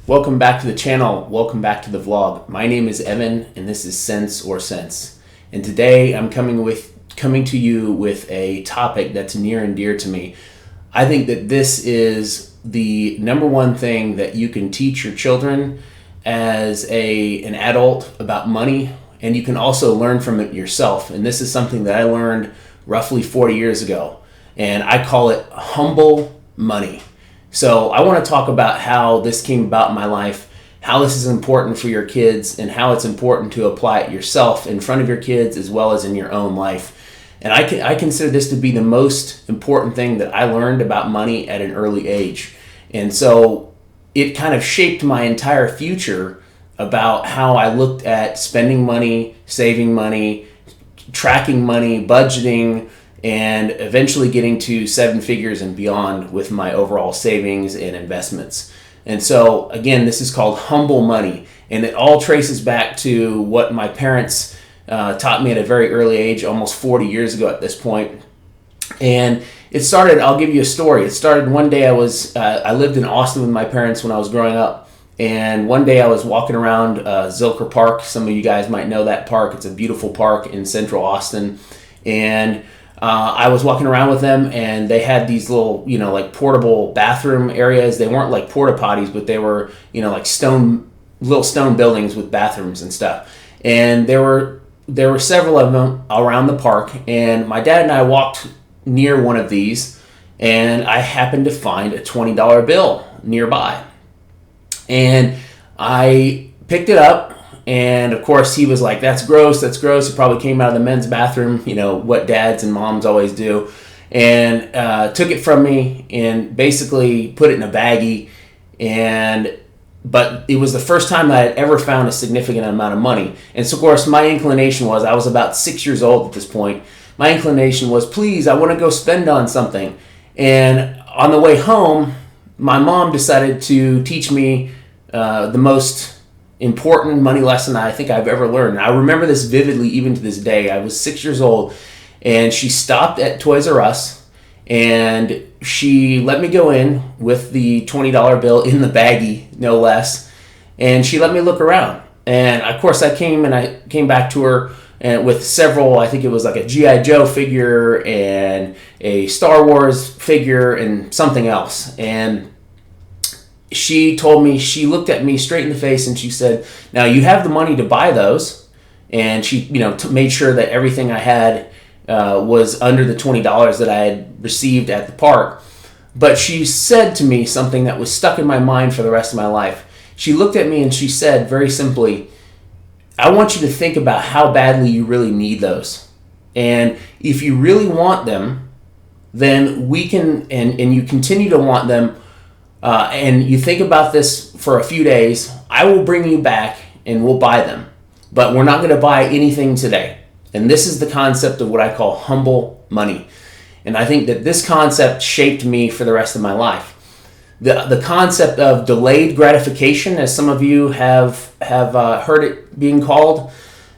Welcome back to the channel. Welcome back to the vlog. My name is Evan and this is Sense or Sense. And today I'm coming to you with a topic that's near and dear to me. I think that this is the number one thing that you can teach your children as an adult about money, and you can also learn from it yourself. And this is something that I learned roughly 40 years ago, and I call it humble money. So I want to talk about how this came about in my life, how this is important for your kids, and how it's important to apply it yourself in front of your kids as well as in your own life. And I consider this to be the most important thing that I learned about money at an early age. And so it kind of shaped my entire future about how I looked at spending money, saving money, tracking money, budgeting, and eventually getting to seven figures and beyond with my overall savings and investments. And so again, this is called humble money, and it all traces back to what my parents taught me at a very early age, almost 40 years ago at this point. And it started, I'll give you a story. It started one day I lived in Austin with my parents when I was growing up. And one day I was walking around Zilker Park. Some of you guys might know that park. It's a beautiful park in central Austin. And I was walking around with them, and they had these little, like portable bathroom areas. They weren't like porta potties, but they were, like little stone buildings with bathrooms and stuff. And there were several of them around the park. And my dad and I walked near one of these, and I happened to find a $20 bill nearby. And I picked it up. And of course he was like, that's gross. It probably came out of the men's bathroom, what dads and moms always do. And took it from me and basically put it in a baggie. But it was the first time that I had ever found a significant amount of money. And so of course my inclination was, I was about 6 years old at this point. My inclination was, please, I want to go spend on something. And on the way home, my mom decided to teach me the most important money lesson I think I've ever learned. And I remember this vividly even to this day. I was 6 years old, and she stopped at Toys R Us, and she let me go in with the $20 bill in the baggie, no less, and she let me look around. And of course I came back to her and with several, I think it was like a G.I. Joe figure and a Star Wars figure and something else. And she looked at me straight in the face and she said, now you have the money to buy those. And she, made sure that everything I had was under the $20 that I had received at the park. But she said to me something that was stuck in my mind for the rest of my life. She looked at me and she said very simply, I want you to think about how badly you really need those. And if you really want them, then we can, and you continue to want them, and you think about this for a few days, I will bring you back and we'll buy them. But we're not going to buy anything today. And this is the concept of what I call humble money. And I think that this concept shaped me for the rest of my life. The concept of delayed gratification, as some of you have heard it being called,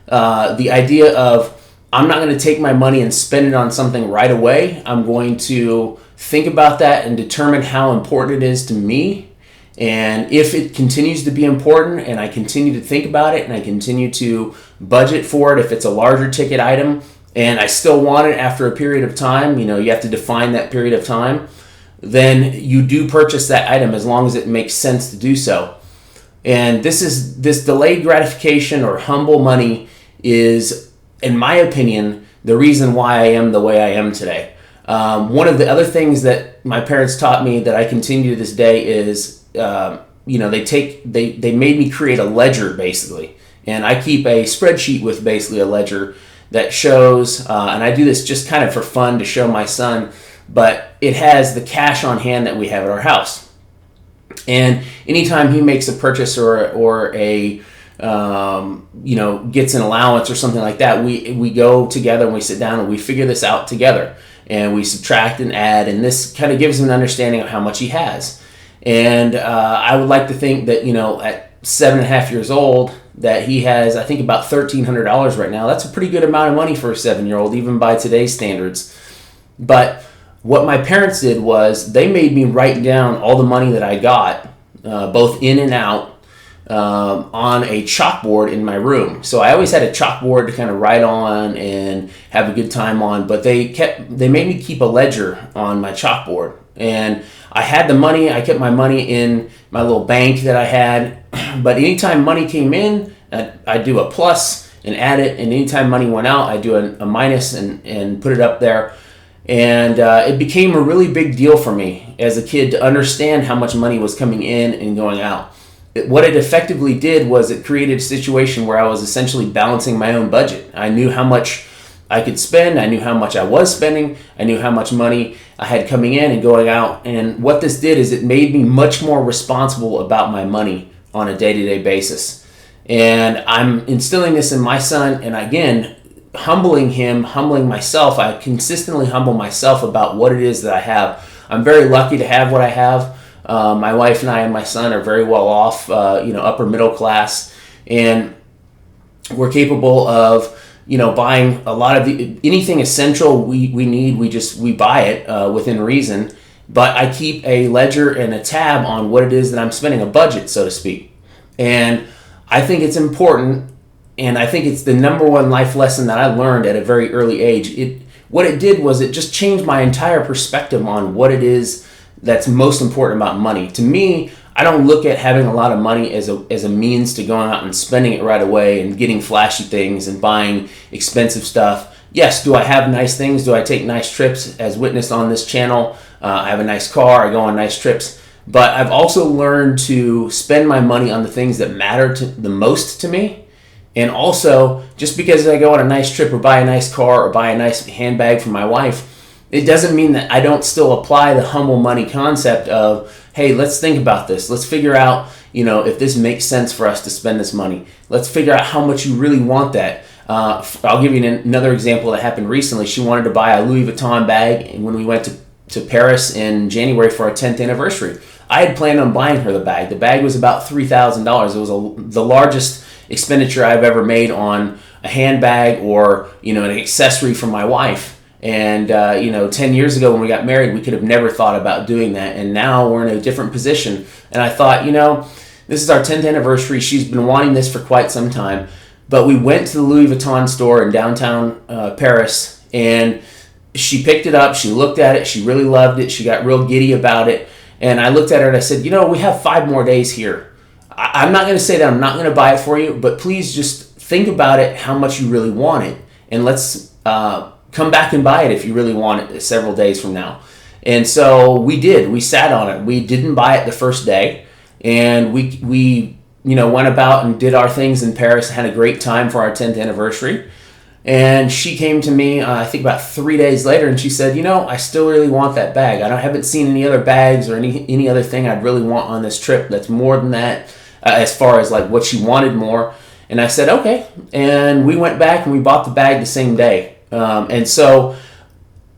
the idea of, I'm not going to take my money and spend it on something right away. I'm going to think about that and determine how important it is to me. And if it continues to be important and I continue to think about it and I continue to budget for it, if it's a larger ticket item and I still want it after a period of time, you have to define that period of time, then you do purchase that item as long as it makes sense to do so. And this delayed gratification or humble money is, in my opinion, the reason why I am the way I am today. One of the other things that my parents taught me that I continue to this day is, they made me create a ledger basically. And I keep a spreadsheet with basically a ledger that shows, and I do this just kind of for fun to show my son, but it has the cash on hand that we have at our house. And anytime he makes a purchase or a gets an allowance or something like that, we go together and we sit down and we figure this out together. And we subtract and add, and this kind of gives him an understanding of how much he has. And I would like to think that, at 7.5 years old, that he has, I think, about $1,300 right now. That's a pretty good amount of money for a 7-year-old, even by today's standards. But what my parents did was they made me write down all the money that I got both in and out, on a chalkboard in my room. So I always had a chalkboard to kind of write on and have a good time on, but they made me keep a ledger on my chalkboard. And I had the money, I kept my money in my little bank that I had, but anytime money came in, I'd do a plus and add it, and anytime money went out, I'd do a minus and put it up there. And it became a really big deal for me as a kid to understand how much money was coming in and going out. What it effectively did was it created a situation where I was essentially balancing my own budget. I knew how much I could spend, I knew how much I was spending, I knew how much money I had coming in and going out. And what this did is it made me much more responsible about my money on a day-to-day basis. And I'm instilling this in my son, and again, humbling him, humbling myself. I consistently humble myself about what it is that I have. I'm very lucky to have what I have. My wife and I and my son are very well off, upper middle class, and we're capable of, buying a lot of anything essential we need. We buy it within reason, but I keep a ledger and a tab on what it is that I'm spending, a budget, so to speak. And I think it's important, and I think it's the number one life lesson that I learned at a very early age. What it did was it just changed my entire perspective on what it is that's most important about money. To me, I don't look at having a lot of money as a means to going out and spending it right away and getting flashy things and buying expensive stuff. Yes, do I have nice things? Do I take nice trips as witnessed on this channel? I have a nice car, I go on nice trips. But I've also learned to spend my money on the things that matter the most to me. And also, just because I go on a nice trip or buy a nice car or buy a nice handbag for my wife, it doesn't mean that I don't still apply the humble money concept of, hey, let's think about this. Let's figure out, if this makes sense for us to spend this money. Let's figure out how much you really want that. I'll give you another example that happened recently. She wanted to buy a Louis Vuitton bag, and when we went to Paris in January for our 10th anniversary, I had planned on buying her the bag. The bag was about $3,000. It was the largest expenditure I've ever made on a handbag or, an accessory for my wife. And, 10 years ago when we got married, we could have never thought about doing that. And now we're in a different position. And I thought, this is our 10th anniversary. She's been wanting this for quite some time. But we went to the Louis Vuitton store in downtown Paris, and she picked it up. She looked at it. She really loved it. She got real giddy about it. And I looked at her and I said, we have 5 more days here. I'm not going to say that I'm not going to buy it for you, but please just think about it, how much you really want it. And let's come back and buy it if you really want it several days from now. And so we did. We sat on it. We didn't buy it the first day. And we went about and did our things in Paris, had a great time for our 10th anniversary. And she came to me, I think about 3 days later, and she said, I still really want that bag. I haven't seen any other bags or any other thing I'd really want on this trip that's more than that, as far as like what she wanted more. And I said, okay. And we went back and we bought the bag the same day. And so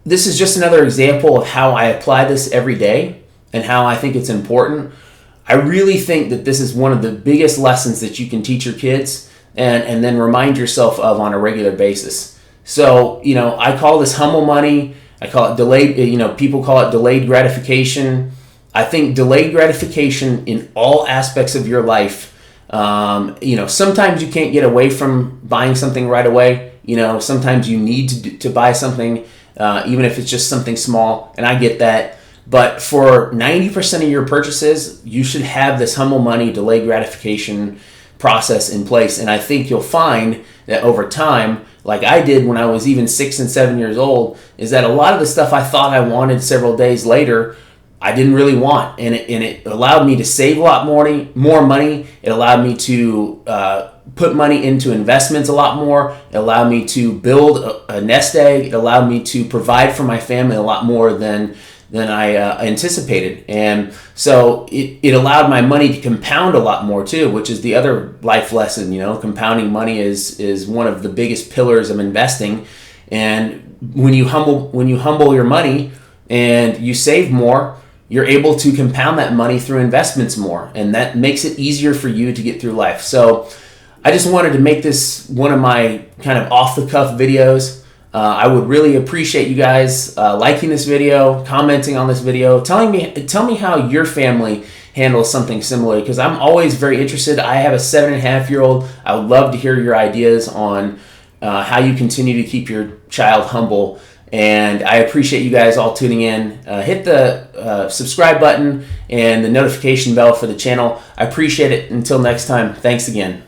this is just another example of how I apply this every day and how I think it's important. I really think that this is one of the biggest lessons that you can teach your kids and then remind yourself of on a regular basis. So, I call this humble money. I call it delayed, people call it delayed gratification. I think delayed gratification in all aspects of your life. Sometimes you can't get away from buying something right away. Sometimes you need to buy something, even if it's just something small, and I get that. But for 90% of your purchases, you should have this humble money, delayed gratification process in place. And I think you'll find that over time, like I did when I was even 6 and 7 years old, is that a lot of the stuff I thought I wanted several days later, I didn't really want. And it allowed me to save a lot more money. It allowed me to put money into investments a lot more. It allowed me to build a nest egg. It allowed me to provide for my family a lot more than I anticipated. And so it allowed my money to compound a lot more too, which is the other life lesson. Compounding money is one of the biggest pillars of investing. And when you humble your money and you save more, you're able to compound that money through investments more, and that makes it easier for you to get through life. So I just wanted to make this one of my kind of off-the-cuff videos. I would really appreciate you guys liking this video, commenting on this video, tell me how your family handle something similar, because I'm always very interested. I have a 7.5-year-old. I would love to hear your ideas on how you continue to keep your child humble. And I appreciate you guys all tuning in. Hit the subscribe button and the notification bell for the channel. I appreciate it. Until next time, thanks again.